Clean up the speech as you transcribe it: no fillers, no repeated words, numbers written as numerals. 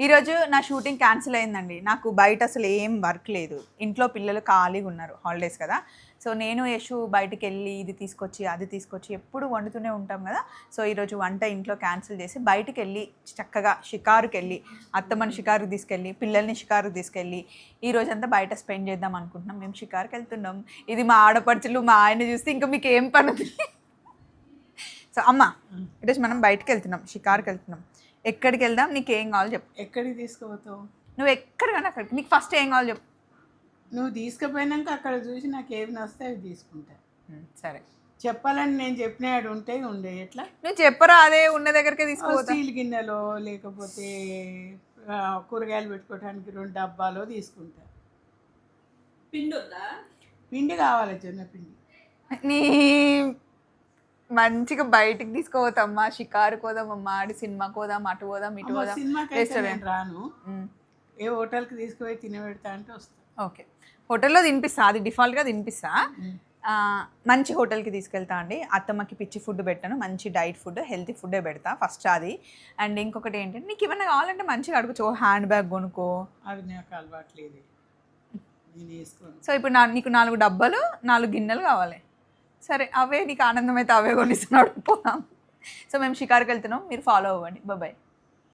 ఈరోజు నా shooting cancel అయిందండి. నాకు బయట అసలు ఏం వర్క్ లేదు. ఇంట్లో పిల్లలు ఖాళీగా ఉన్నారు, హాలిడేస్ కదా. సో నేను యశు బయటికెళ్ళి ఇది తీసుకొచ్చి అది తీసుకొచ్చి ఎప్పుడు వండుతూనే ఉంటాం కదా. సో ఈరోజు వంట ఇంట్లో క్యాన్సిల్ చేసి బయటికెళ్ళి చక్కగా షికారుకెళ్ళి అత్తమ్మని షికారుకి తీసుకెళ్ళి పిల్లల్ని షికారుకి తీసుకెళ్ళి ఈరోజంతా బయట స్పెండ్ చేద్దాం అనుకుంటున్నాం. మేము షికారుకి వెళ్తున్నాం. ఇది మా ఆడపడుచులు మా ఆయన చూస్తే ఇంకా మీకు ఏం పని ఉంది. సో అమ్మ, ఈరోజు మనం బయటకు వెళ్తున్నాం, షికారుకి వెళ్తున్నాం. ఎక్కడికి వెళ్దాం, నీకు ఏం కావాలో చెప్పు. ఎక్కడికి తీసుకుపోతావు? నువ్వు ఎక్కడికైనా అక్కడికి. నీకు ఫస్ట్ ఏం కావాలో చెప్పు. నువ్వు తీసుకుపోయినాక అక్కడ చూసి నాకు ఏమి నస్తే అవి తీసుకుంటా. సరే, చెప్పాలని నేను చెప్పినాడు ఉంటే ఉండే. ఎట్లా నువ్వు చెప్పరా, అదే ఉన్న దగ్గరికే తీసుకోవచ్చు. స్టీల్ గిన్నెలో లేకపోతే కూరగాయలు పెట్టుకోవడానికి 2 డబ్బాలో తీసుకుంటా. పిండి వద్దా? పిండి కావాలి, జొన్న పిండి. నీ మంచిగా బయటికి తీసుకోవద్దమ్మా, షికారు కోదామమ్మా, ఆడి సినిమాకి పోదాం, అటు పోదాం, ఇటు పోదాం. సినిమాకి నేను రాను, ఏ హోటల్కి తీసుకుపోయి తినబెడతా అంటే వస్తా. ఓకే, హోటల్లో తినిపిస్తా, అది డిఫాల్ట్గా తినిపిస్తా. మంచి హోటల్కి తీసుకెళ్తా అండి. అత్తమ్మకి పిచ్చి ఫుడ్ పెట్టాను, మంచి డైట్ ఫుడ్, హెల్తీ ఫుడ్డే పెడతా ఫస్ట్ అది. అండ్ ఇంకొకటి ఏంటంటే, నీకు ఏమన్నా కావాలంటే మంచిగా అడుగుచో, హ్యాండ్ బ్యాగ్ కొనుక్కో. అది నాకు అలవాట్లేదు, నేను వేసుకోను. సో ఇప్పుడు నీకు 4 డబ్బాలు 4 గిన్నెలు కావాలి. సరే, అవే నీకు ఆనందం అయితే అవే కొనిస్తున్నాడు, పోదాం. సో మేము షికారుకి వెళ్తున్నాం, మీరు ఫాలో అవ్వండి. బాయ్.